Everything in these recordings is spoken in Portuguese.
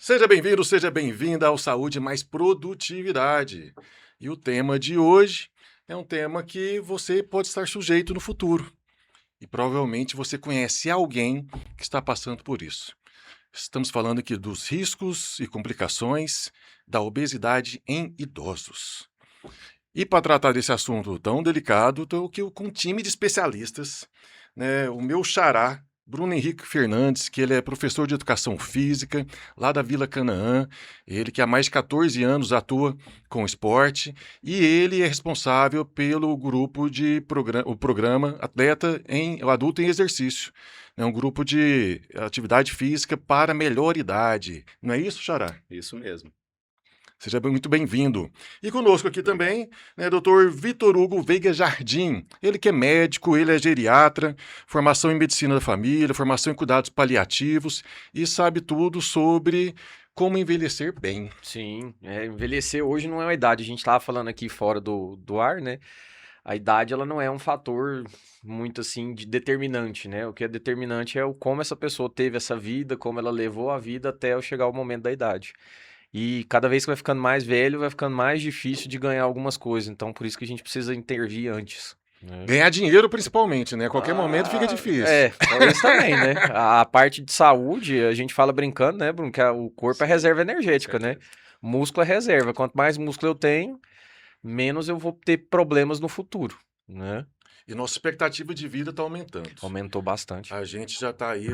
Seja bem-vindo, seja bem-vinda ao Saúde Mais Produtividade. E o tema de hoje é um tema que você pode estar sujeito no futuro. E provavelmente você conhece alguém que está passando por isso. Estamos falando aqui dos riscos e complicações da obesidade em idosos. E para tratar desse assunto tão delicado, estou aqui com um time de especialistas, né? O meu xará, Bruno Henrique Fernandes, que ele é professor de educação física lá da Vila Canaã, ele que há mais de 14 anos atua com esporte e ele é responsável pelo grupo de o programa Atleta em o Adulto em Exercício, né? Um grupo de atividade física para melhor idade. Não é isso, xará? Isso mesmo. Seja muito bem-vindo. E conosco aqui também, né, Dr. Vitor Hugo Veiga Jardim. Ele que é médico, ele é geriatra, formação em medicina da família, formação em cuidados paliativos e sabe tudo sobre como envelhecer bem. Sim, envelhecer hoje não é uma idade. A gente estava falando aqui fora do ar, né? A idade ela não é um fator muito assim de determinante, né? O que é determinante é o como essa pessoa teve essa vida, como ela levou a vida até chegar ao momento da idade. E cada vez que vai ficando mais velho, vai ficando mais difícil de ganhar algumas coisas. Então, por isso que a gente precisa intervir antes, né? Ganhar dinheiro principalmente, né? A qualquer momento fica difícil. Isso também, né? A parte de saúde, a gente fala brincando, né, Bruno, que o corpo é reserva energética, né? Músculo é reserva. Quanto mais músculo eu tenho, menos eu vou ter problemas no futuro, né? E nossa expectativa de vida está aumentando. Aumentou bastante. A gente já está aí,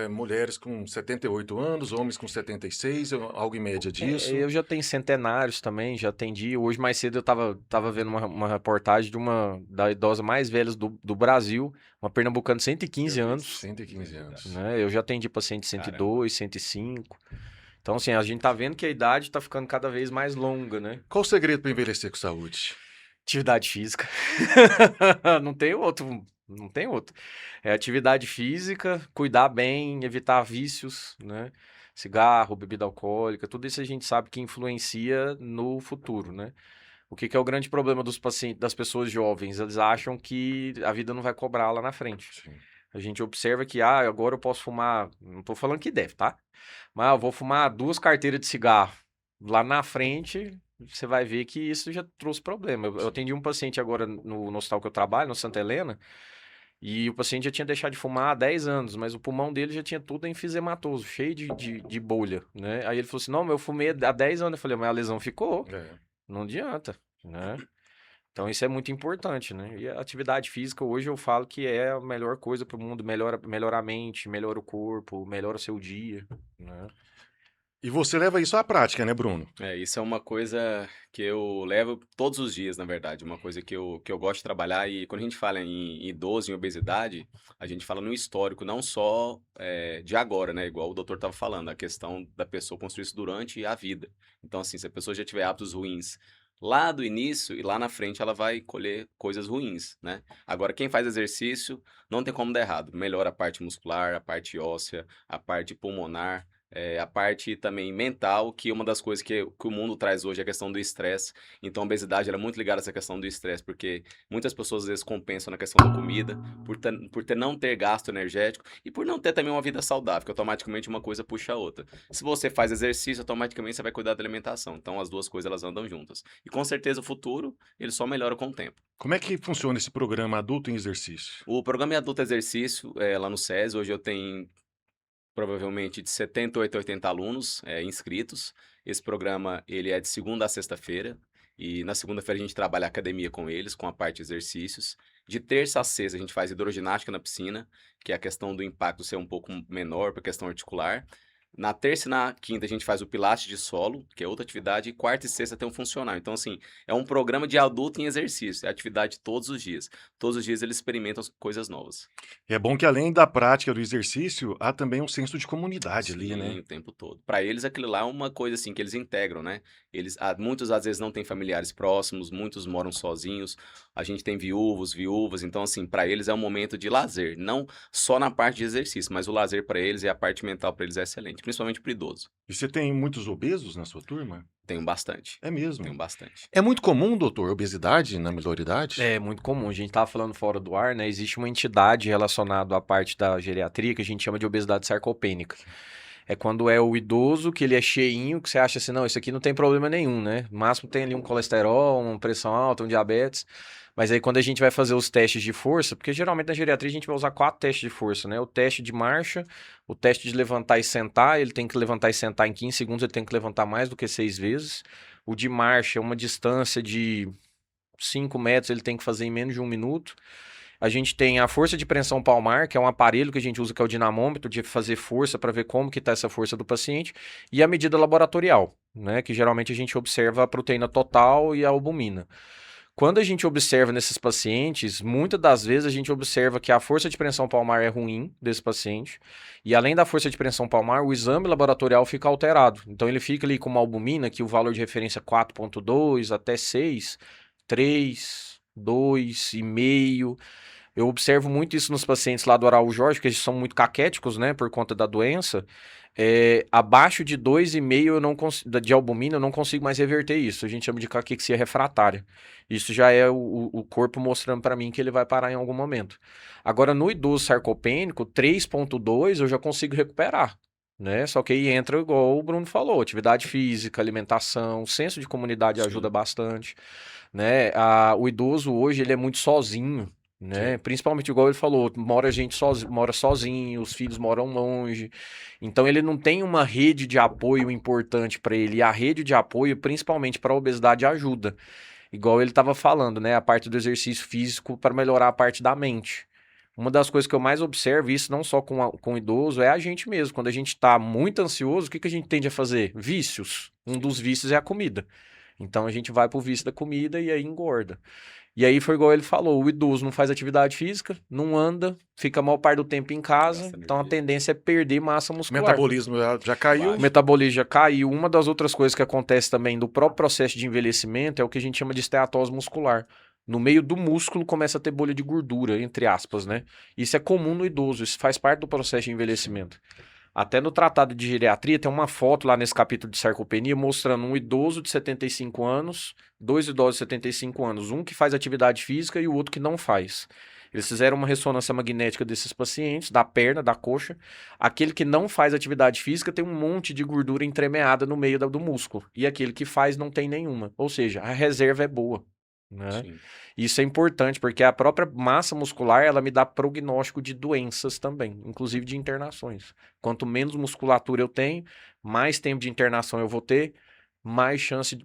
mulheres com 78 anos, homens com 76, algo em média disso. Eu já tenho centenários também, já atendi. Hoje mais cedo eu tava vendo uma reportagem da idosa mais velha do Brasil, uma pernambucana de 115 anos, 115 anos. né? Eu já atendi paciente de 102, 105. Então, assim, a gente tá vendo que a idade tá ficando cada vez mais longa, né? Qual o segredo para envelhecer com saúde? Atividade física. Não tem outro. Não tem outro. É atividade física, cuidar bem, evitar vícios, né? Cigarro, bebida alcoólica, tudo isso a gente sabe que influencia no futuro, né? O que é o grande problema dos pacientes, das pessoas jovens? Eles acham que a vida não vai cobrar lá na frente. Sim. A gente observa que, agora eu posso fumar, não tô falando que deve, tá? Mas eu vou fumar 2 carteiras de cigarro. Lá na frente, você vai ver que isso já trouxe problema. Eu atendi um paciente agora no hospital que eu trabalho, no Santa Helena, e o paciente já tinha deixado de fumar há 10 anos, mas o pulmão dele já tinha tudo enfisematoso, cheio de bolha, né? Aí ele falou assim, não, mas eu fumei há 10 anos. Eu falei, mas a lesão ficou, não adianta, né? Então isso é muito importante, né? E a atividade física hoje eu falo que é a melhor coisa para o mundo, melhora a mente, melhora o corpo, melhora o seu dia, né? E você leva isso à prática, né, Bruno? Isso é uma coisa que eu levo todos os dias, na verdade. Uma coisa que eu gosto de trabalhar. E quando a gente fala em idoso, em obesidade, a gente fala no histórico, não só de agora, né? Igual o doutor estava falando, a questão da pessoa construir isso durante a vida. Então, assim, se a pessoa já tiver hábitos ruins lá do início e lá na frente ela vai colher coisas ruins, né? Agora, quem faz exercício não tem como dar errado. Melhora a parte muscular, a parte óssea, a parte pulmonar. A parte também mental, que uma das coisas que o mundo traz hoje é a questão do estresse. Então, a obesidade ela é muito ligada a essa questão do estresse, porque muitas pessoas às vezes compensam na questão da comida, não ter gasto energético e por não ter também uma vida saudável, que automaticamente uma coisa puxa a outra. Se você faz exercício, automaticamente você vai cuidar da alimentação. Então, as duas coisas elas andam juntas. E com certeza o futuro, ele só melhora com o tempo. Como é que funciona esse programa Adulto em Exercício? O programa é Adulto Exercício, lá no SESI, hoje eu tenho provavelmente de 78 a 80 alunos inscritos. Esse programa ele é de segunda a sexta-feira. E na segunda-feira a gente trabalha a academia com eles, com a parte de exercícios. De terça a sexta a gente faz hidroginástica na piscina, que é a questão do impacto ser um pouco menor para a questão articular. Na terça e na quinta a gente faz o pilates de solo, que é outra atividade, e quarta e sexta tem um funcional. Então, assim, é um programa de adulto em exercício, é atividade todos os dias. Todos os dias eles experimentam coisas novas. É bom que além da prática do exercício, há também um senso de comunidade ali, né? Sim, o tempo todo. Para eles, aquilo lá é uma coisa assim que eles integram, né? Muitos às vezes não têm familiares próximos, muitos moram sozinhos. A gente tem viúvos, viúvas, então assim, para eles é um momento de lazer, não só na parte de exercício, mas o lazer para eles e a parte mental para eles é excelente, principalmente para idoso. E você tem muitos obesos na sua turma? Tenho bastante. É mesmo? Tenho bastante. É muito comum, doutor, obesidade na melhor idade? É muito comum. A gente tava falando fora do ar, né? Existe uma entidade relacionada à parte da geriatria que a gente chama de obesidade sarcopênica. É quando é o idoso, que ele é cheinho, que você acha assim, não, isso aqui não tem problema nenhum, né? No máximo tem ali um colesterol, uma pressão alta, um diabetes. Mas aí quando a gente vai fazer os testes de força, porque geralmente na geriatria a gente vai usar 4 testes de força, né? O teste de marcha, o teste de levantar e sentar, ele tem que levantar e sentar em 15 segundos, ele tem que levantar mais do que 6 vezes. O de marcha é uma distância de 5 metros, ele tem que fazer em menos de 1 minuto. A gente tem a força de pressão palmar, que é um aparelho que a gente usa, que é o dinamômetro, de fazer força para ver como que está essa força do paciente, e a medida laboratorial, né, que geralmente a gente observa a proteína total e a albumina. Quando a gente observa nesses pacientes, muitas das vezes a gente observa que a força de pressão palmar é ruim desse paciente, e além da força de pressão palmar, o exame laboratorial fica alterado. Então ele fica ali com uma albumina, que o valor de referência é 4,2 até 6, 3, 2,5. Eu observo muito isso nos pacientes lá do Araújo Jorge, que eles são muito caquéticos, né, por conta da doença. Abaixo de 2,5 eu não de albumina, eu não consigo mais reverter isso. A gente chama de caquexia refratária. Isso já é o corpo mostrando para mim que ele vai parar em algum momento. Agora, no idoso sarcopênico, 3,2 eu já consigo recuperar. Né? Só que aí entra, igual o Bruno falou, atividade física, alimentação, senso de comunidade ajuda Sim, bastante, né? O idoso hoje ele é muito sozinho, né? sim. Principalmente igual ele falou, mora sozinho, os filhos moram longe, então ele não tem uma rede de apoio importante para ele. E a rede de apoio, principalmente para a obesidade, ajuda. Igual ele estava falando, né? A parte do exercício físico para melhorar a parte da mente. Uma das coisas que eu mais observo, isso não só com o idoso, é a gente mesmo. Quando a gente está muito ansioso, o que a gente tende a fazer? Vícios. Um dos vícios é a comida. Então a gente vai pro vício da comida e aí engorda. E aí foi igual ele falou, o idoso não faz atividade física, não anda, fica a maior parte do tempo em casa, Gasta então a energia. tendência é perder massa O muscular. metabolismo já caiu. O Baixa. metabolismo já caiu. Uma das outras coisas que acontece também do próprio processo de envelhecimento é o que a gente chama de esteatose muscular. No meio do músculo começa a ter bolha de gordura, entre aspas, né? Isso é comum no idoso, isso faz parte do processo de Sim. envelhecimento. Até no tratado de geriatria tem uma foto lá nesse capítulo de sarcopenia mostrando um idoso de 75 anos, dois idosos de 75 anos, um que faz atividade física e o outro que não faz. Eles fizeram uma ressonância magnética desses pacientes, da perna, da coxa. Aquele que não faz atividade física tem um monte de gordura entremeada no meio do músculo. E aquele que faz não tem nenhuma. Ou seja, a reserva é boa. Né? Sim. Isso é importante porque a própria massa muscular ela me dá prognóstico de doenças também, inclusive de internações. Quanto menos musculatura eu tenho, mais tempo de internação eu vou ter,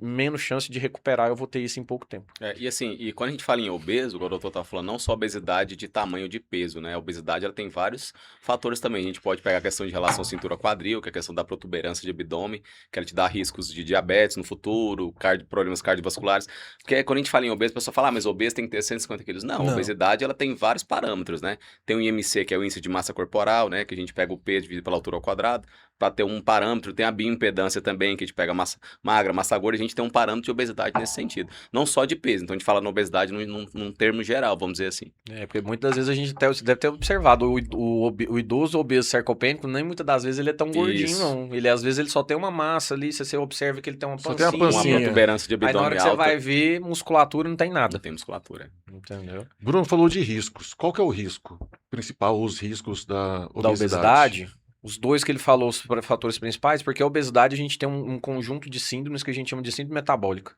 menos chance de recuperar eu vou ter isso em pouco tempo. E assim, e quando a gente fala em obeso, igual o doutor tá falando, não só obesidade de tamanho de peso, né? A obesidade, ela tem vários fatores também. A gente pode pegar a questão de relação cintura-quadril, que é a questão da protuberância de abdômen, que ela te dá riscos de diabetes no futuro, problemas cardiovasculares. Porque quando a gente fala em obeso, a pessoa fala, mas obeso tem que ter 150 quilos. Não, a Não. obesidade, ela tem vários parâmetros, né? Tem o IMC, que é o índice de massa corporal, né? Que a gente pega o peso dividido pela altura ao quadrado, para ter um parâmetro. Tem a bioimpedância também, que a gente pega massa magra, massa gorda, a gente tem um parâmetro de obesidade nesse sentido. Não só de peso, então a gente fala na obesidade num termo geral, vamos dizer assim. Porque muitas vezes a gente você deve ter observado, o idoso obeso sarcopênico, nem muitas das vezes ele é tão gordinho, Isso. não. Ele às vezes ele só tem uma massa ali, se você observa que ele tem uma Só tem uma pancinha. Uma pancinha. protuberância de Aí na abdômen hora que você alta, vai ver, musculatura não tem não nada. tem musculatura. Entendeu? Bruno falou de riscos. Qual que é o risco principal, os riscos da Da obesidade? obesidade, os dois que ele falou, os fatores principais, porque a obesidade a gente tem um conjunto de síndromes que a gente chama de síndrome metabólica.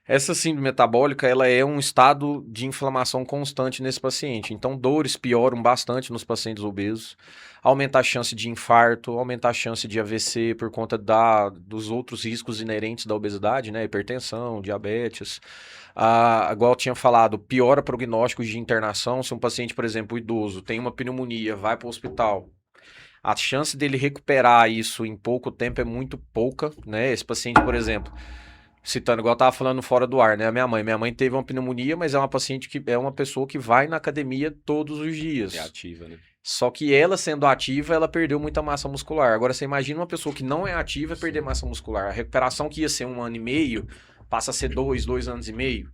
Essa síndrome metabólica, ela é um estado de inflamação constante nesse paciente. Então, dores pioram bastante nos pacientes obesos. Aumenta a chance de infarto, aumenta a chance de AVC por conta dos outros riscos inerentes da obesidade, né? Hipertensão, diabetes. Igual eu tinha falado, piora prognósticos de internação. Se um paciente, por exemplo, idoso, tem uma pneumonia, vai para o hospital, a chance dele recuperar isso em pouco tempo é muito pouca, né? Esse paciente, por exemplo, citando, igual eu tava falando fora do ar, né? Minha mãe teve uma pneumonia, mas é uma paciente que é uma pessoa que vai na academia todos os dias. É ativa, né? Só que ela sendo ativa, ela perdeu muita massa muscular. Agora você imagina uma pessoa que não é ativa perder massa muscular. A recuperação que ia ser 1 ano e meio, passa a ser 2 anos e meio.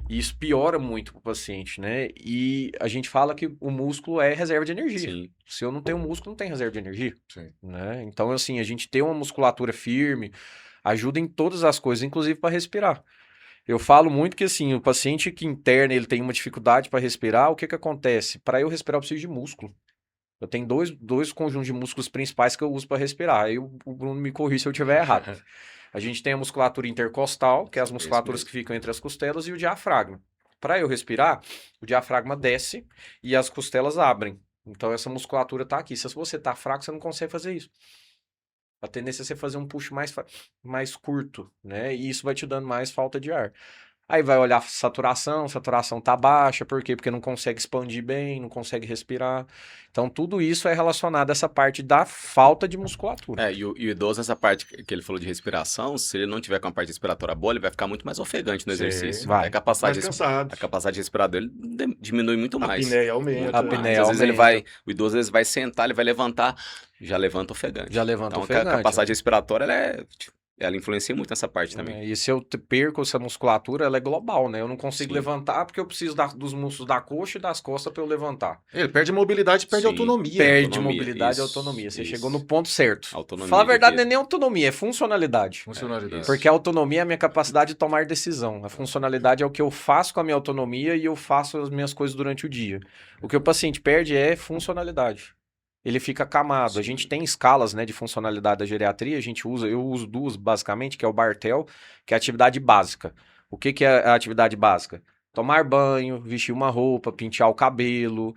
E isso piora muito pro paciente, né? E a gente fala que o músculo é reserva de energia. Sim. Se eu não tenho músculo, não tem reserva de energia. Sim. Né? Então, assim, a gente ter uma musculatura firme ajuda em todas as coisas, inclusive para respirar. Eu falo muito que, assim, o paciente que interna, ele tem uma dificuldade para respirar, o que que acontece? Para eu respirar, eu preciso de músculo. Eu tenho dois conjuntos de músculos principais que eu uso para respirar. Aí o Bruno me corrige se eu estiver errado. A gente tem a musculatura intercostal, que é as musculaturas que ficam entre as costelas, e o diafragma. Para eu respirar, o diafragma desce e as costelas abrem. Então essa musculatura está aqui. Se você está fraco, você não consegue fazer isso. A tendência é você fazer um puxo mais curto, né? E isso vai te dando mais falta de ar. Aí vai olhar saturação tá baixa, por quê? Porque não consegue expandir bem, não consegue respirar. Então, tudo isso é relacionado a essa parte da falta de musculatura. E o idoso, essa parte que ele falou de respiração, se ele não tiver com a parte respiratória boa, ele vai ficar muito mais ofegante no Sim, exercício. vai. A capacidade, Mais cansado. a capacidade respiradora dele diminui muito A mais. apneia aumenta. Muito A mais. apneia Às vezes ele aumenta. o idoso às vezes vai sentar, ele vai levantar, já levanta ofegante. Já levanta então, ofegante, a capacidade respiratória, ela influencia muito nessa parte também. E se eu perco essa musculatura, ela é global, né? Eu não consigo Sim. levantar porque eu preciso dos músculos da coxa e das costas para eu levantar. Ele perde mobilidade e perde Sim. autonomia. Perde autonomia, mobilidade e isso, autonomia. Você isso. chegou no ponto certo. Autonomia, Fala a verdade, que- não é nem autonomia, é funcionalidade. Funcionalidade. Isso. Porque a autonomia é a minha capacidade de tomar decisão. A funcionalidade é o que eu faço com a minha autonomia e eu faço as minhas coisas durante o dia. O que o paciente perde é funcionalidade. Ele fica acamado. Sim. A gente tem escalas, né, de funcionalidade da geriatria, eu uso duas basicamente, que é o Bartel, que é a atividade básica. O que é a atividade básica? Tomar banho, vestir uma roupa, pentear o cabelo,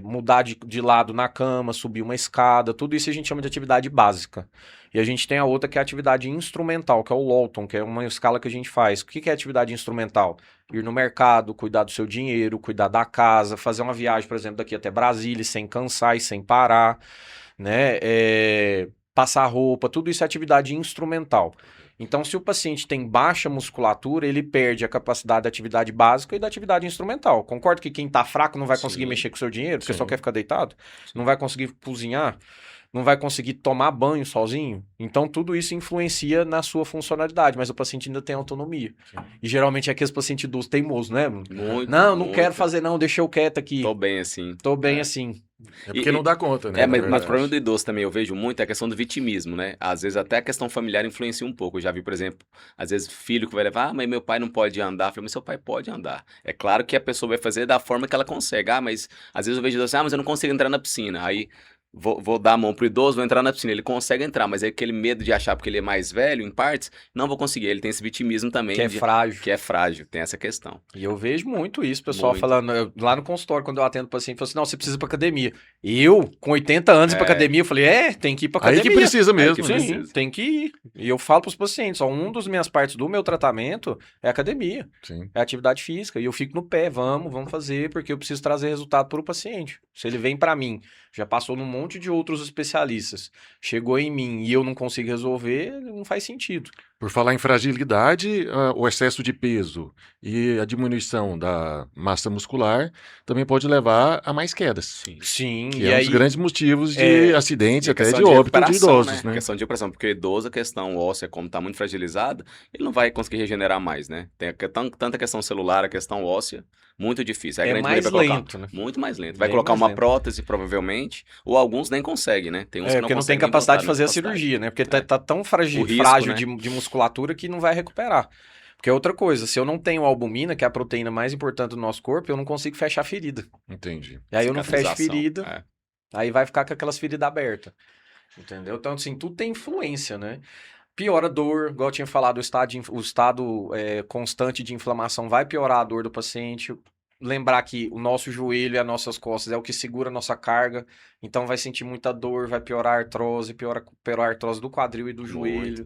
mudar de lado na cama, subir uma escada, tudo isso a gente chama de atividade básica. E a gente tem a outra que é a atividade instrumental, que é o Lawton, que é uma escala que a gente faz. O que é atividade instrumental? Ir no mercado, cuidar do seu dinheiro, cuidar da casa, fazer uma viagem, por exemplo, daqui até Brasília, sem cansar e sem parar, né? Passar roupa, tudo isso é atividade instrumental. Então, se o paciente tem baixa musculatura, ele perde a capacidade da atividade básica e da atividade instrumental. Concordo que quem está fraco não vai conseguir Sim. mexer com o seu dinheiro, porque Sim. só quer ficar deitado? Não vai conseguir cozinhar? Não vai conseguir tomar banho sozinho? Então, tudo isso influencia na sua funcionalidade, mas o paciente ainda tem autonomia. Sim. E geralmente é aqueles pacientes idosos teimosos, né? Muito, Não muito. quero fazer não, deixa eu quieto aqui. Tô bem assim. Tô bem assim. É porque não dá conta, né? Mas na o verdade. problema do idoso também, eu vejo muito, é a questão do vitimismo, né? Às vezes até a questão familiar influencia um pouco. Eu já vi, por exemplo, às vezes filho que vai levar, mas meu pai não pode andar. Eu falei, mas seu pai pode andar. É claro que a pessoa vai fazer da forma que ela consegue. Mas às vezes eu vejo idoso, mas eu não consigo entrar na piscina. Aí vou dar a mão pro idoso, vou entrar na piscina. Ele consegue entrar, mas é aquele medo de achar, porque ele é mais velho, em partes, não vou conseguir. Ele tem esse vitimismo também. Que é frágil. Que é frágil, tem essa questão. E eu vejo muito isso, pessoal Muito. falando, lá no consultório, quando eu atendo o paciente, fala assim, não, você precisa ir pra academia. Eu, com 80 anos, ir pra academia, eu falei, tem que ir pra Aí academia. que precisa mesmo. que né? precisa. Sim, tem que ir. E eu falo pros pacientes, uma das minhas partes do meu tratamento é academia, Sim. é atividade física. E eu fico no pé, vamos fazer, porque eu preciso trazer resultado para o paciente. Se ele vem para mim, já passou num monte de outros especialistas, chegou em mim e eu não consigo resolver, não faz sentido. Por falar em fragilidade, o excesso de peso e a diminuição da massa muscular também pode levar a mais quedas. Sim. Sim, Que e é um aí... dos grandes motivos de acidentes, E a até questão de óbito de recuperação, idosos, né? Questão de recuperação, porque o idoso, a questão óssea, como está muito fragilizada, ele não vai conseguir regenerar mais, né? Tem tanta questão celular, a questão óssea, muito difícil. Aí a É grande mais maioria vai colocar- lento, né? Muito mais lento. Vai Bem colocar mais uma lento. prótese, provavelmente, ou alguns nem conseguem, né? Tem uns que Porque não tem conseguem capacidade de voltar, fazer a não tem capacidade. cirurgia, né? Porque tá tão O risco, frágil né? de musculatura que não vai recuperar. Porque é outra coisa, se eu não tenho albumina, que é a proteína mais importante do nosso corpo, eu não consigo fechar a ferida. Entendi. E aí eu não fecho Cicatrização, ferida, aí vai ficar com aquelas feridas abertas. Entendeu? Então, assim, tudo tem influência, né? Piora a dor, igual eu tinha falado, o estado constante de inflamação vai piorar a dor do paciente. Lembrar que o nosso joelho e as nossas costas é o que segura a nossa carga, então vai sentir muita dor, vai piorar a artrose, piorar a artrose do quadril e do joelho.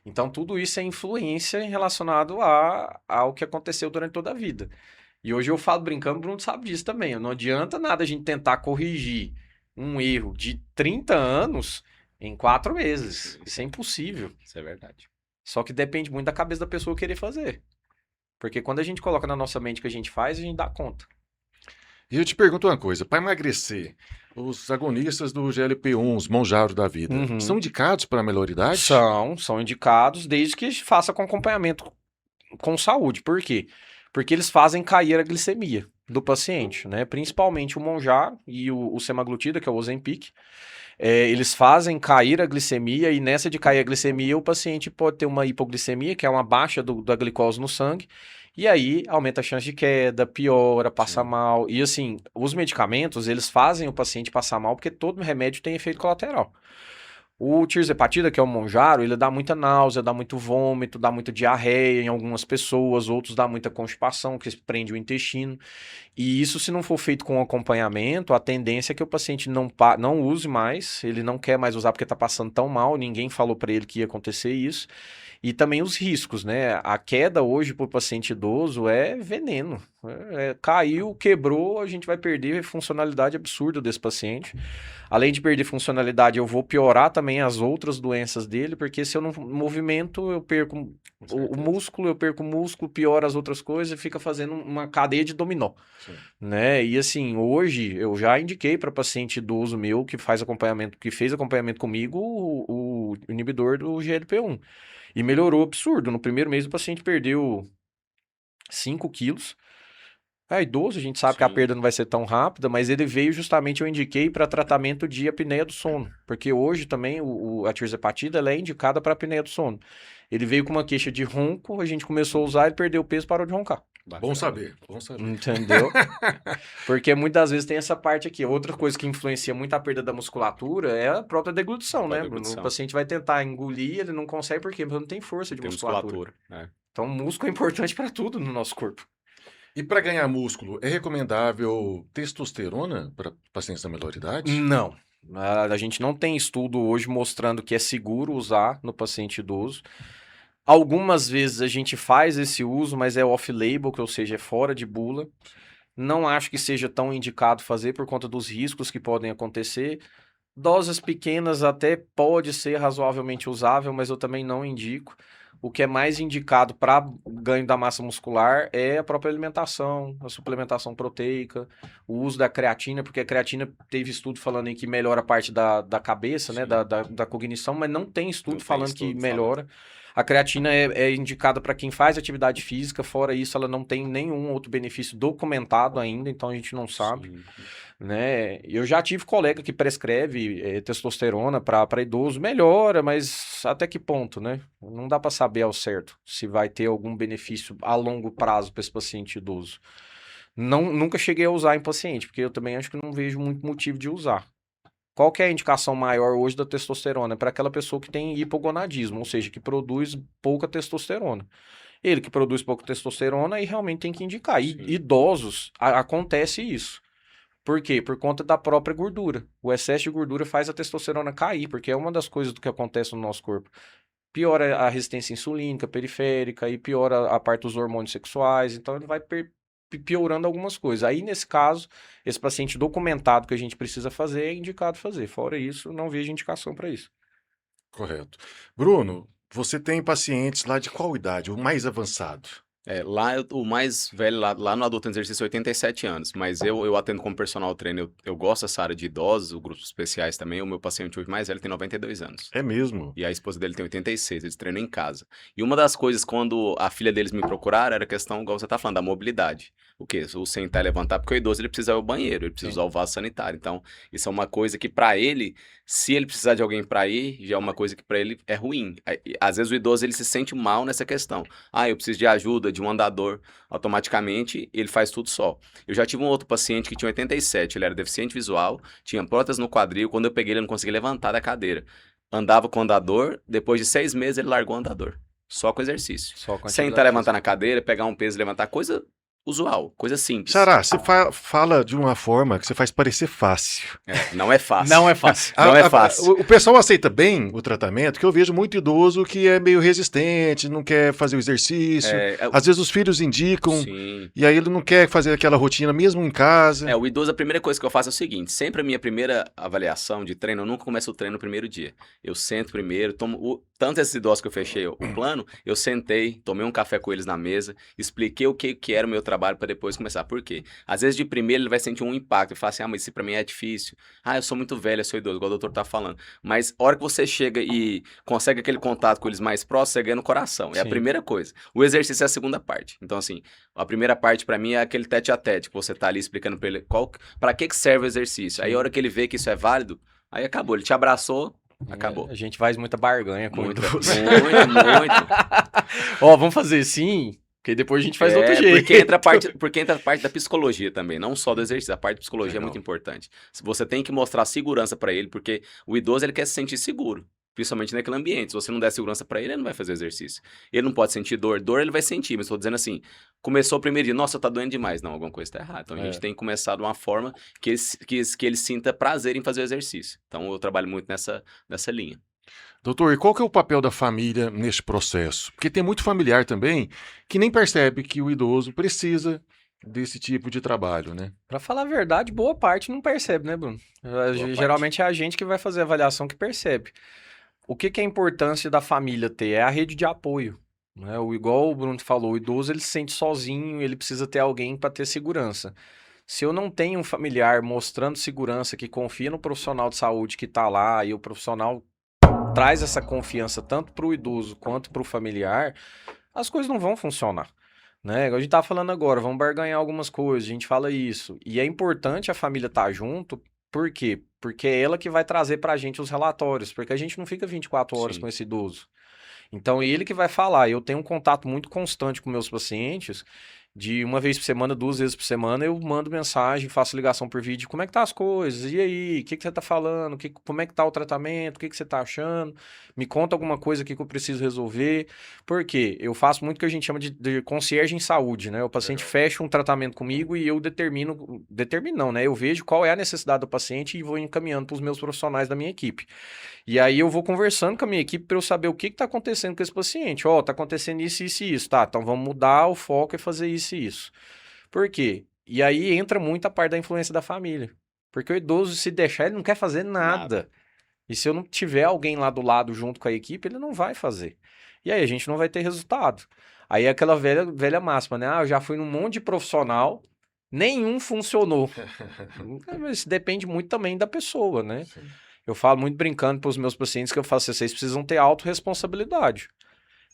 Então, tudo isso é influência relacionado ao que aconteceu durante toda a vida. E hoje eu falo brincando, o Bruno sabe disso também. Não adianta nada a gente tentar corrigir um erro de 30 anos em 4 meses. Isso é impossível. Isso é verdade. Só que depende muito da cabeça da pessoa querer fazer. Porque quando a gente coloca na nossa mente o que a gente faz, a gente dá conta. E eu te pergunto uma coisa, para emagrecer, os agonistas do GLP-1, os monjaros da vida, Uhum. são indicados para a melhoridade? São indicados desde que faça com acompanhamento com saúde. Por quê? Porque eles fazem cair a glicemia do paciente, né? Principalmente o Monjaro e o semaglutida, que é o Ozempic. Eles fazem cair a glicemia e nessa de cair a glicemia o paciente pode ter uma hipoglicemia, que é uma baixa da glicose no sangue, E aí aumenta a chance de queda, piora, passa Sim. mal. E assim, os medicamentos, eles fazem o paciente passar mal porque todo remédio tem efeito colateral. O tirzepatida, que é o Monjaro, ele dá muita náusea, dá muito vômito, dá muita diarreia em algumas pessoas, outros dá muita constipação, que prende o intestino. E isso, se não for feito com acompanhamento, a tendência é que o paciente não use mais, ele não quer mais usar porque está passando tão mal, ninguém falou para ele que ia acontecer isso. E também os riscos, né? A queda hoje para o paciente idoso é veneno. Caiu, quebrou, a gente vai perder a funcionalidade absurda desse paciente. Além de perder funcionalidade, eu vou piorar também as outras doenças dele, porque se eu não movimento, eu perco Com o certeza. músculo, eu perco o músculo, piora as outras coisas e fica fazendo uma cadeia de dominó, Sim. né? E assim, hoje eu já indiquei para paciente idoso meu que faz acompanhamento, que fez acompanhamento comigo, o inibidor do GLP-1. E melhorou absurdo. No primeiro mês o paciente perdeu 5 quilos. É idoso, a gente sabe que a Sim. perda não vai ser tão rápida, mas ele veio justamente, eu indiquei para tratamento de apneia do sono, porque hoje também a tirzepatida ela é indicada para apneia do sono. Ele veio com uma queixa de ronco, a gente começou a usar, ele perdeu peso, parou de roncar. Bom Bacana. saber, bom saber. Entendeu? Porque muitas vezes tem essa parte aqui. Outra coisa que influencia muito a perda da musculatura é a própria deglutição, Própria né, Bruno? O deglutição. paciente vai tentar engolir, ele não consegue, por quê? Porque não tem força de Tem musculatura. musculatura. Então, o músculo é importante para tudo no nosso corpo. E para ganhar músculo, é recomendável testosterona para pacientes da melhor idade? Não. A gente não tem estudo hoje mostrando que é seguro usar no paciente idoso. Algumas vezes a gente faz esse uso, mas é off-label, ou seja, é fora de bula. Não acho que seja tão indicado fazer por conta dos riscos que podem acontecer. Doses pequenas até pode ser razoavelmente usável, mas eu também não indico. O que é mais indicado para ganho da massa muscular é a própria alimentação, a suplementação proteica, o uso da creatina, porque a creatina teve estudo falando aí que melhora a parte da cabeça, né, Sim. da cognição, mas não tem estudo Não tem falando que estudo melhora. A creatina é indicada para quem faz atividade física, fora isso, ela não tem nenhum outro benefício documentado ainda, então a gente não sabe. Sim. Né? Eu já tive colega que prescreve testosterona para idoso, melhora, mas até que ponto, né? Não dá para saber ao certo se vai ter algum benefício a longo prazo para esse paciente idoso. Não, nunca cheguei a usar em paciente, porque eu também acho que não vejo muito motivo de usar. Qual que é a indicação maior hoje da testosterona? É para aquela pessoa que tem hipogonadismo, ou seja, que produz pouca testosterona. Ele que produz pouca testosterona, aí realmente tem que indicar. E Sim. idosos, acontece isso. Por quê? Por conta da própria gordura. O excesso de gordura faz a testosterona cair, porque é uma das coisas do que acontece no nosso corpo. Piora a resistência insulínica periférica e piora a parte dos hormônios sexuais, então ele vai piorando algumas coisas. Aí, nesse caso, esse paciente documentado que a gente precisa fazer é indicado fazer. Fora isso, não vejo indicação para isso. Correto. Bruno, você tem pacientes lá de qual idade? O mais avançado? Lá o mais velho, lá no Adulto em Exercício, 87 anos, mas eu atendo como personal trainer, eu gosto dessa área de idosos, os grupos especiais também, o meu paciente hoje mais velho tem 92 anos. É mesmo? E a esposa dele tem 86, eles treinam em casa. E uma das coisas, quando a filha deles me procuraram, era a questão, igual você tá falando, da mobilidade. O quê? O sentar e levantar, porque o idoso ele precisa ir ao banheiro, ele precisa Sim. usar o vaso sanitário. Então, isso é uma coisa que pra ele, se ele precisar de alguém pra ir, já é uma coisa que pra ele é ruim. Às vezes o idoso ele se sente mal nessa questão. Ah, eu preciso de ajuda, de um andador. Automaticamente, ele faz tudo só. Eu já tive um outro paciente que tinha 87, ele era deficiente visual, tinha prótese no quadril, quando eu peguei ele não conseguia levantar da cadeira. Andava com o andador, depois de 6 meses ele largou o andador. Só com exercício. Só com Sentar, atividade levantar na cadeira, pegar um peso e levantar, coisa usual, coisa simples. Xará, você fala de uma forma que você faz parecer fácil. Não é fácil. Não é fácil. Não é fácil. O pessoal aceita bem o tratamento, que eu vejo muito idoso que é meio resistente, não quer fazer o exercício. Às vezes os filhos indicam, Sim. e aí ele não quer fazer aquela rotina mesmo em casa. O idoso, a primeira coisa que eu faço é o seguinte, sempre a minha primeira avaliação de treino, eu nunca começo o treino no primeiro dia. Eu sento primeiro, tanto esses idosos que eu fechei o plano, eu sentei, tomei um café com eles na mesa, expliquei o que era o meu trabalho para depois começar. Por quê? Às vezes de primeiro ele vai sentir um impacto e fala assim, mas isso para mim é difícil. Eu sou muito velho, eu sou idoso, igual o doutor tá falando. Mas a hora que você chega e consegue aquele contato com eles mais próximos, você ganha no coração. É a Sim. primeira coisa. O exercício é a segunda parte. Então assim, a primeira parte para mim é aquele tete a tete, que você tá ali explicando para ele para que serve o exercício. Aí a hora que ele vê que isso é válido, aí acabou, ele te abraçou, acabou. A gente faz muita barganha com Muito, idoso. muito. Ó, vamos fazer assim, Porque depois a gente faz do outro É, jeito. porque entra a parte da psicologia também, não só do exercício, a parte da psicologia é muito Legal. importante. Se você tem que mostrar segurança para ele, porque o idoso ele quer se sentir seguro, principalmente naquele ambiente. Se você não der segurança para ele não vai fazer exercício. Ele não pode sentir dor, dor ele vai sentir, mas estou dizendo assim, começou o primeiro dia, nossa, tá doendo demais. Não, alguma coisa está errada. Então a gente É. tem que começar de uma forma que ele sinta prazer em fazer o exercício. Então eu trabalho muito nessa linha. Doutor, e qual que é o papel da família nesse processo? Porque tem muito familiar também que nem percebe que o idoso precisa desse tipo de trabalho, né? Pra falar a verdade, boa parte não percebe, né, Bruno? Boa parte. Geralmente é a gente que vai fazer a avaliação que percebe. O que que é a importância da família ter? É a rede de apoio, né? Igual o Bruno falou, o idoso ele se sente sozinho, ele precisa ter alguém para ter segurança. Se eu não tenho um familiar mostrando segurança, que confia no profissional de saúde que está lá e o profissional traz essa confiança tanto para o idoso quanto para o familiar, as coisas não vão funcionar. Né? A gente tá falando agora, vamos barganhar algumas coisas, a gente fala isso. E é importante a família estar junto, por quê? Porque é ela que vai trazer pra gente os relatórios, porque a gente não fica 24 horas com Sim. esse idoso. Então, ele que vai falar. Eu tenho um contato muito constante com meus pacientes, de uma vez por semana, 2 vezes por semana, eu mando mensagem, faço ligação por vídeo, como é que tá as coisas? E aí, o que que você tá falando? Como é que tá o tratamento? O que que você tá achando? Me conta alguma coisa aqui que eu preciso resolver. Por quê? Eu faço muito o que a gente chama de concierge em saúde, né? O paciente Legal. fecha um tratamento comigo e eu determino não, né? Eu vejo qual é a necessidade do paciente e vou encaminhando para os meus profissionais da minha equipe. E aí eu vou conversando com a minha equipe para eu saber o que está acontecendo com esse paciente. Ó, tá acontecendo isso, isso e isso. Tá, então vamos mudar o foco e fazer isso e isso. Por quê? E aí entra muito a parte da influência da família. Porque o idoso, se deixar, ele não quer fazer nada. E se eu não tiver alguém lá do lado junto com a equipe, ele não vai fazer. E aí a gente não vai ter resultado. Aí é aquela velha máxima, né? Ah, eu já fui num monte de profissional, nenhum funcionou. Mas depende muito também da pessoa, né? Sim. Eu falo muito brincando para os meus pacientes que eu falo assim, vocês precisam ter autorresponsabilidade.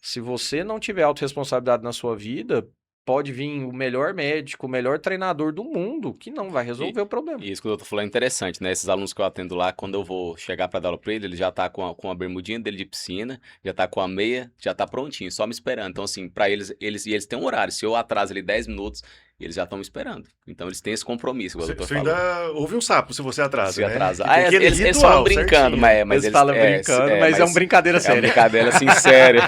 Se você não tiver autorresponsabilidade na sua vida, pode vir o melhor médico, o melhor treinador do mundo, que não vai E, resolver o problema. e isso que o doutor falou é interessante, né? Esses alunos que eu atendo lá, quando eu vou chegar para dar aula para ele já tá com a bermudinha dele de piscina, já tá com a meia, já tá prontinho, só me esperando. Então, assim, para eles têm um horário. Se eu atraso ali 10 minutos, eles já estão me esperando. Então, eles têm esse compromisso, igual o doutor Você falou. ainda ouve um sapo se você atrasa, Se né? atrasa. Que tem aquele Eles ritual falam brincando, certinho. mas Eles falam brincando, mas é uma brincadeira é uma séria. brincadeira assim séria.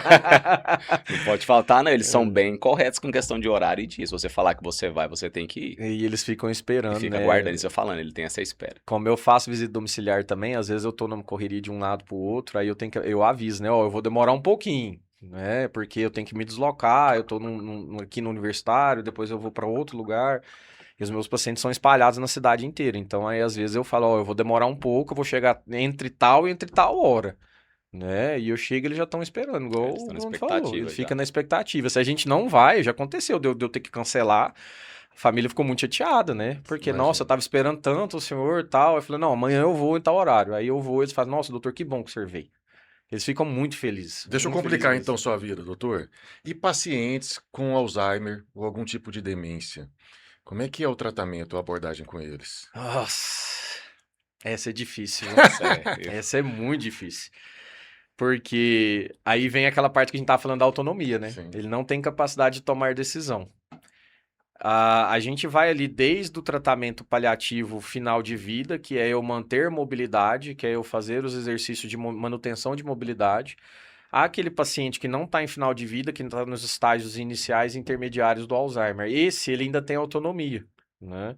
Não pode faltar, não. Eles são bem corretos com questão de horário e disso. Você falar que você vai, você tem que ir. E eles ficam E esperando, fica né? aguardando, isso eu falando, ele tem essa espera. Como eu faço visita domiciliar também, às vezes eu tô numa correria de um lado pro outro, aí eu aviso, né? Ó, eu vou demorar um pouquinho, né? Porque eu tenho que me deslocar, eu tô aqui no universitário, depois eu vou para outro lugar. E os meus pacientes são espalhados na cidade inteira. Então, aí, às vezes, eu falo, ó, eu vou demorar um pouco, eu vou chegar entre tal e entre tal hora, né? E eu chego e eles já estão esperando, igual Eles o estão na Bruno falou. expectativa Eles já. ficam na expectativa. Se a gente não vai, já aconteceu de eu ter que cancelar. A família ficou muito chateada, né? Porque, Imagino. nossa, eu tava esperando tanto o senhor e tal. Eu falei, não, amanhã eu vou em tal horário. Aí eu vou, eles falam, nossa, doutor, que bom que o senhor veio. Eles ficam muito felizes. Deixa eu Muito complicar felizes então mesmo. sua vida, doutor. E pacientes com Alzheimer ou algum tipo de demência? Como é que é o tratamento, a abordagem com eles? Nossa, essa é difícil, viu? Sério. Essa é muito difícil. Porque aí vem aquela parte que a gente tá falando da autonomia, né? Sim. Ele não tem capacidade de tomar decisão. A gente vai ali desde o tratamento paliativo final de vida, que é eu manter mobilidade, que é eu fazer os exercícios de manutenção de mobilidade, àquele paciente que não está em final de vida, que está nos estágios iniciais e intermediários do Alzheimer. Esse, ele ainda tem autonomia, né?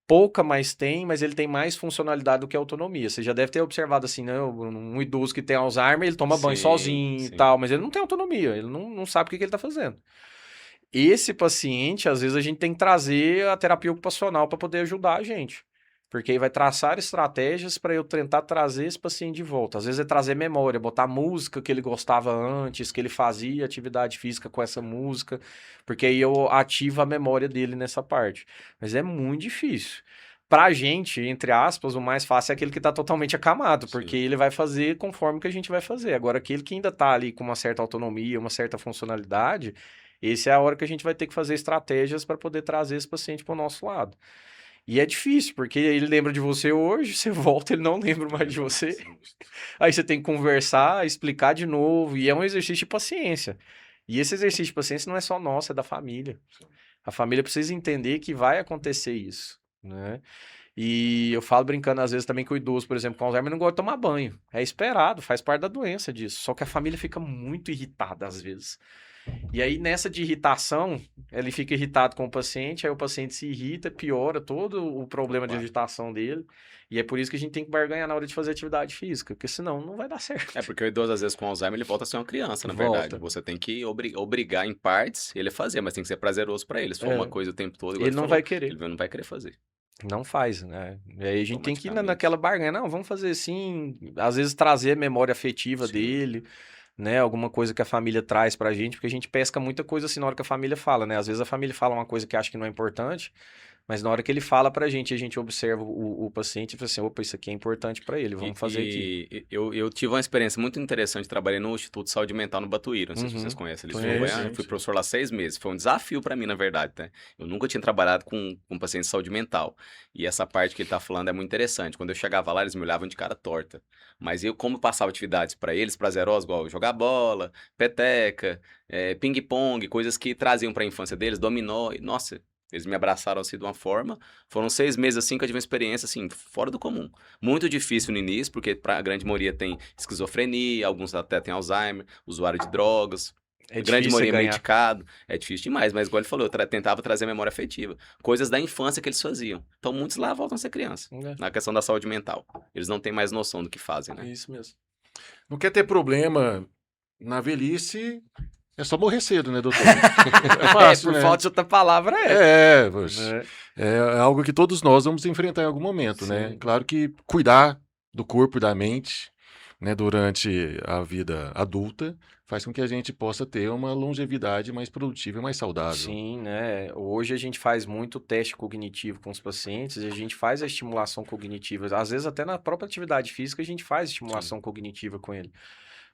Pouca mais tem, mas ele tem mais funcionalidade do que autonomia. Você já deve ter observado assim, né? Um idoso que tem Alzheimer, ele toma banho Sim, sozinho e sim. tal, mas ele não tem autonomia, ele não sabe o que ele está fazendo. Esse paciente, às vezes, a gente tem que trazer a terapia ocupacional para poder ajudar a gente. Porque aí vai traçar estratégias para eu tentar trazer esse paciente de volta. Às vezes é trazer memória, botar música que ele gostava antes, que ele fazia atividade física com essa música, porque aí eu ativo a memória dele nessa parte. Mas é muito difícil. Pra gente, entre aspas, o mais fácil é aquele que tá totalmente acamado, porque Sim. ele vai fazer conforme que a gente vai fazer. Agora, aquele que ainda tá ali com uma certa autonomia, uma certa funcionalidade, essa é a hora que a gente vai ter que fazer estratégias para poder trazer esse paciente para o nosso lado. E é difícil, porque ele lembra de você hoje, você volta, ele não lembra mais de você. Aí você tem que conversar, explicar de novo, e é um exercício de paciência. E esse exercício de paciência não é só nosso, é da família. A família precisa entender que vai acontecer isso, né? E eu falo brincando às vezes também que o idoso, por exemplo, com Alzheimer, não gosta de tomar banho. É esperado, faz parte da doença disso. Só que a família fica muito irritada às vezes. E aí, nessa de irritação, ele fica irritado com o paciente, aí o paciente se irrita, piora todo o problema de Claro. agitação dele. E é por isso que a gente tem que barganhar na hora de fazer atividade física, porque senão não vai dar certo. É porque o idoso, às vezes, com Alzheimer, ele volta a ser uma criança, na verdade. Volta. Você tem que obrigar em partes ele a fazer, mas tem que ser prazeroso pra ele. Se for uma É, coisa o tempo todo, igual ele ele não falou, vai querer. ele não vai querer fazer Não faz, né? E aí a gente tem que ir naquela automaticamente. barganha. Não, vamos fazer assim. Às vezes trazer a memória afetiva Sim, dele, né? Alguma coisa que a família traz pra gente, porque a gente pesca muita coisa assim na hora que a família fala, né? Às vezes a família fala uma coisa que acha que não é importante, mas na hora que ele fala pra gente, a gente observa o paciente e fala assim: opa, isso aqui é importante pra ele, E, vamos fazer aqui. eu tive uma experiência muito interessante. Trabalhei no Instituto de Saúde Mental no Batuíra. Não sei se vocês Uhum, conhecem. Eles foi, conheço. Sim, eu fui sim. professor lá 6 meses. Foi um desafio para mim, na verdade, né? Eu nunca tinha trabalhado com pacientes de saúde mental. E essa parte que ele tá falando é muito interessante. Quando eu chegava lá, eles me olhavam de cara torta. Mas eu, como passava atividades para eles, prazerosas, igual jogar bola, peteca, ping-pong, coisas que traziam para a infância deles, dominó. E, nossa. Eles me abraçaram assim de uma forma. Foram 6 meses assim que eu tive uma experiência assim, fora do comum. Muito difícil no início, porque a grande maioria tem esquizofrenia, alguns até têm Alzheimer, usuário de drogas. É A grande difícil você maioria é ganhar. medicado, é difícil demais, mas igual ele falou, eu tentava trazer memória afetiva. Coisas da infância que eles faziam. Então muitos lá voltam a ser criança, Né? na questão da saúde mental. Eles não têm mais noção do que fazem, É né? isso mesmo. Não quer ter problema na velhice, é só morrer cedo, né, doutor? É É, fácil, por né? falta de outra palavra, Poxa, né? é algo que todos nós vamos enfrentar em algum momento, né? Sim. Claro que cuidar do corpo e da mente, né, durante a vida adulta, faz com que a gente possa ter uma longevidade mais produtiva e mais saudável. Sim, né? Hoje a gente faz muito teste cognitivo com os pacientes, e a gente faz a estimulação cognitiva. Às vezes, até na própria atividade física, a gente faz Sim. estimulação cognitiva com ele.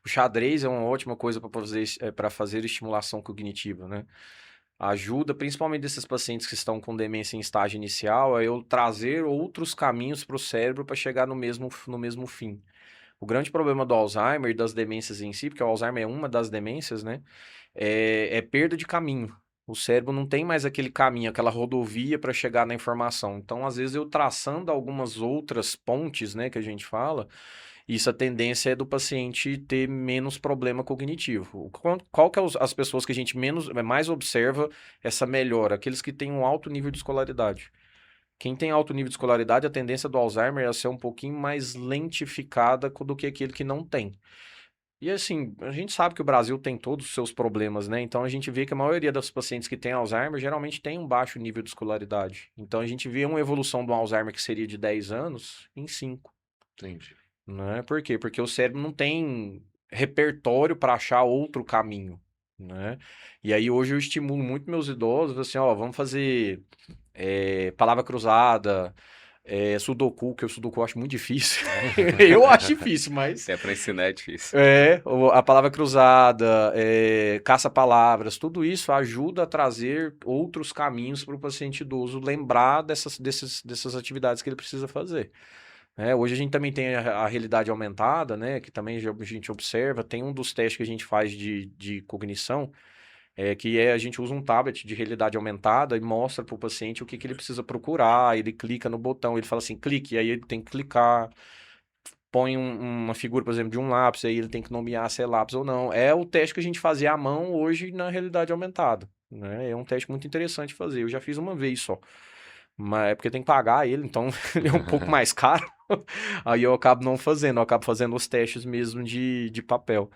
O xadrez é uma ótima coisa para fazer estimulação cognitiva, né? Ajuda, principalmente desses pacientes que estão com demência em estágio inicial, a eu trazer outros caminhos para o cérebro para chegar no mesmo fim. O grande problema do Alzheimer e das demências em si, porque o Alzheimer é uma das demências, né? É perda de caminho. O cérebro não tem mais aquele caminho, aquela rodovia para chegar na informação. Então, às vezes, eu traçando algumas outras pontes, né, que a gente fala, isso a tendência é do paciente ter menos problema cognitivo. Qual que é as pessoas que a gente mais observa essa melhora? Aqueles que têm um alto nível de escolaridade. Quem tem alto nível de escolaridade, a tendência do Alzheimer é ser um pouquinho mais lentificada do que aquele que não tem. E assim, a gente sabe que o Brasil tem todos os seus problemas, né? Então a gente vê que a maioria dos pacientes que têm Alzheimer geralmente tem um baixo nível de escolaridade. Então a gente vê uma evolução do Alzheimer que seria de 10 anos em 5, Entendi. né? Por quê? Porque o cérebro não tem repertório para achar outro caminho, né? E aí hoje eu estimulo muito meus idosos, assim, ó, vamos fazer palavra cruzada, sudoku, que o sudoku eu acho muito difícil. Eu acho difícil, mas Até para ensinar é difícil. a palavra cruzada, caça-palavras, tudo isso ajuda a trazer outros caminhos para o paciente idoso lembrar dessas atividades que ele precisa fazer. Hoje a gente também tem a realidade aumentada, né, que também a gente observa, tem um dos testes que a gente faz de cognição, a gente usa um tablet de realidade aumentada e mostra para o paciente o que ele precisa procurar, ele clica no botão, ele fala assim, clique, e aí ele tem que clicar, põe uma figura, por exemplo, de um lápis, aí ele tem que nomear se é lápis ou não. É o teste que a gente fazia à mão hoje na realidade aumentada, né? É um teste muito interessante de fazer. Eu já fiz uma vez só, mas é porque tem que pagar ele, então ele é um pouco mais caro. Aí eu acabo não fazendo, eu acabo fazendo os testes mesmo de papel.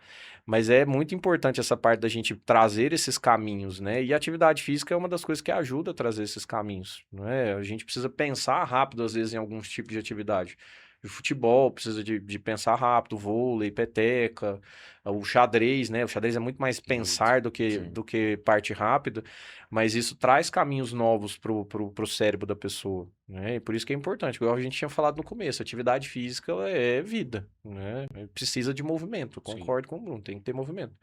Mas é muito importante essa parte da gente trazer esses caminhos, né? E a atividade física é uma das coisas que ajuda a trazer esses caminhos, né? A gente precisa pensar rápido, às vezes, em alguns tipos de atividade. O futebol precisa de pensar rápido, vôlei, peteca, o xadrez, né? O xadrez é muito mais Muito. pensar do que, Sim. do que parte rápida, mas isso traz caminhos novos pro cérebro da pessoa, né? E por isso que é importante, igual a gente tinha falado no começo, atividade física é vida, né? Precisa de movimento, Sim. concordo com o Bruno, tem que ter movimento.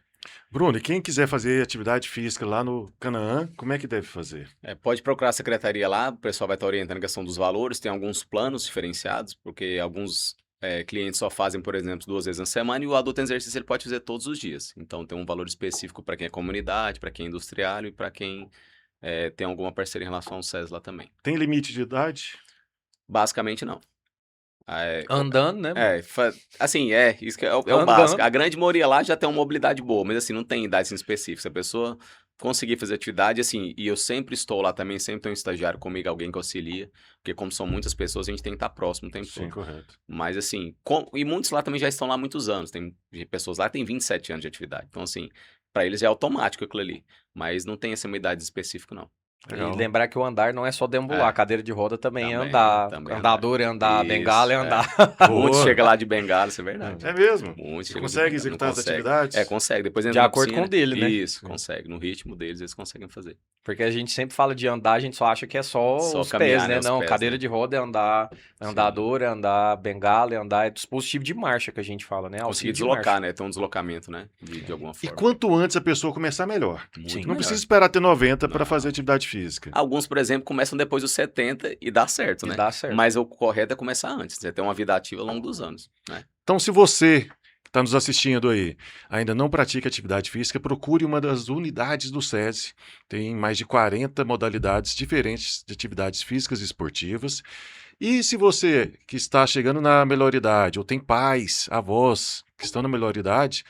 Bruno, e quem quiser fazer atividade física lá no Canaã, como é que deve fazer? Pode procurar a secretaria lá, o pessoal vai estar orientando a questão dos valores, tem alguns planos diferenciados, porque alguns clientes só fazem, por exemplo, 2 vezes na semana, e o adulto em exercício ele pode fazer todos os dias. Então tem um valor específico para quem é comunidade, para quem é industrial e para quem tem alguma parceria em relação ao SES lá também. Tem limite de idade? Basicamente não. Andando, né? Assim, isso que é o Andando. básico. A grande maioria lá já tem uma mobilidade boa, mas assim, não tem idade assim, específica. Se a pessoa conseguir fazer atividade, assim, e eu sempre estou lá também, sempre tem um estagiário comigo, alguém que auxilia, porque como são muitas pessoas, a gente tem que estar próximo o tempo Sim, todo. correto. Mas assim, e muitos lá também já estão lá há muitos anos, tem pessoas lá que têm 27 anos de atividade. Então assim, para eles é automático aquilo ali, mas não tem essa uma idade específica não. Legal. E lembrar que o andar não é só deambular, É. cadeira de roda também é Também, andar. também Andador é andar, Isso, bengala é andar. Muitos Boa. chegam lá de bengala, isso é verdade. É mesmo? Muitos Você chegam de consegue bengala, não executar as consegue. atividades? Consegue. Depois De entra na acordo com piscina. o dele, né? Isso, Sim. consegue. No ritmo deles, eles conseguem fazer. Porque a gente sempre fala de andar, a gente só acha que é só Só os caminhar, pés, né? né? Os Não, pés, cadeira né? de roda é andar, andador é andar, bengala é andar, é dispositivo de marcha que a gente fala, né? Conseguir Auxílio de deslocar, marcha. né? Ter um deslocamento, né? De alguma E forma. quanto antes a pessoa começar, melhor. Muito Sim. Não melhor. precisa esperar ter 90 para Não. fazer atividade física. Alguns, por exemplo, começam depois dos 70 e dá certo, E né? dá certo. Mas o correto é começar antes. Você ter uma vida ativa ao longo dos anos, né? Então, se você que está nos assistindo aí ainda não pratica atividade física, procure uma das unidades do SESI. Tem mais de 40 modalidades diferentes de atividades físicas e esportivas. E se você que está chegando na melhor idade, ou tem pais, avós que estão na melhor idade,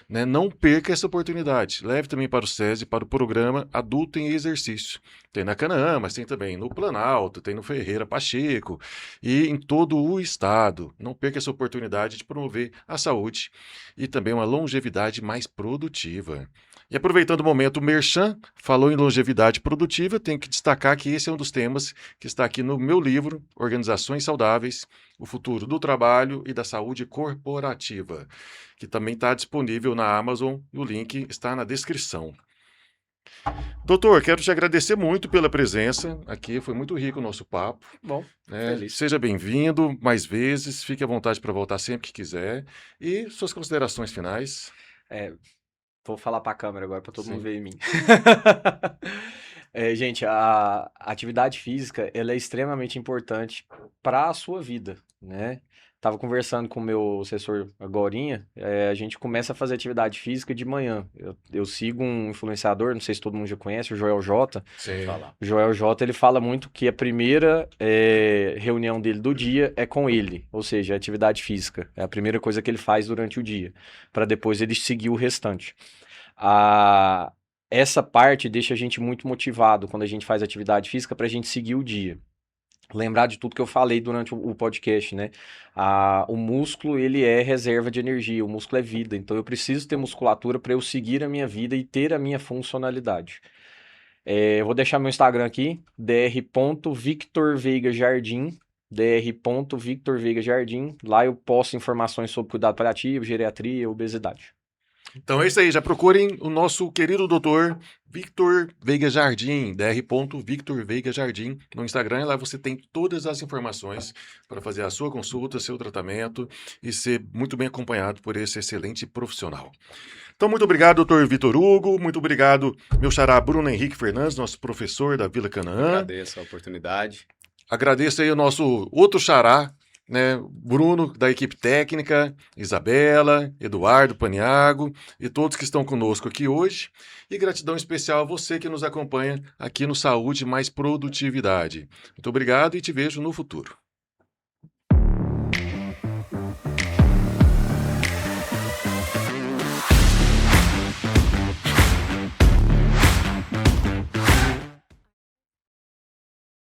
né, não perca essa oportunidade. Leve também para o SESI, para o programa Adulto em Exercício. Tem na Canaã, mas tem também no Planalto, tem no Ferreira Pacheco e em todo o estado. Não perca essa oportunidade de promover a saúde e também uma longevidade mais produtiva. E aproveitando o momento, o Merchan falou em longevidade produtiva, tenho que destacar que esse é um dos temas que está aqui no meu livro, Organizações Saudáveis, o futuro do trabalho e da saúde corporativa, que também está disponível na Amazon e o link está na descrição. Doutor, quero te agradecer muito pela presença aqui, foi muito rico o nosso papo. Bom, né? feliz. Seja bem-vindo mais vezes, fique à vontade para voltar sempre que quiser. E suas considerações finais? Vou falar para a câmera agora para todo Sim. mundo ver em mim. Gente, a atividade física ela é extremamente importante para a sua vida, né? Tava conversando com o meu assessor agorinha, a gente começa a fazer atividade física de manhã. Eu sigo um influenciador, não sei se todo mundo já conhece, o Joel J. Sim. Falar. O Joel J, ele fala muito que a primeira reunião dele do dia é com ele, ou seja, atividade física. É a primeira coisa que ele faz durante o dia, para depois ele seguir o restante. Essa parte deixa a gente muito motivado quando a gente faz atividade física para a gente seguir o dia. Lembrar de tudo que eu falei durante o podcast, né? O músculo, ele é reserva de energia, o músculo é vida, então eu preciso ter musculatura para eu seguir a minha vida e ter a minha funcionalidade. Eu vou deixar meu Instagram aqui, dr.victorveigajardim, dr.victorveigajardim. Lá eu posto informações sobre cuidado paliativo, geriatria, obesidade. Então é isso aí, já procurem o nosso querido doutor Victor Veiga Jardim, dr.Victor Veiga Jardim no Instagram. Lá você tem todas as informações para fazer a sua consulta, seu tratamento e ser muito bem acompanhado por esse excelente profissional. Então, muito obrigado, doutor Vitor Hugo, muito obrigado, meu xará Bruno Henrique Fernandes, nosso professor da Vila Canaã. Agradeço a oportunidade. Agradeço aí o nosso outro xará, né, Bruno, da equipe técnica, Isabela, Eduardo Paniago e todos que estão conosco aqui hoje. E gratidão especial a você que nos acompanha aqui no Saúde Mais Produtividade. Muito obrigado e te vejo no futuro.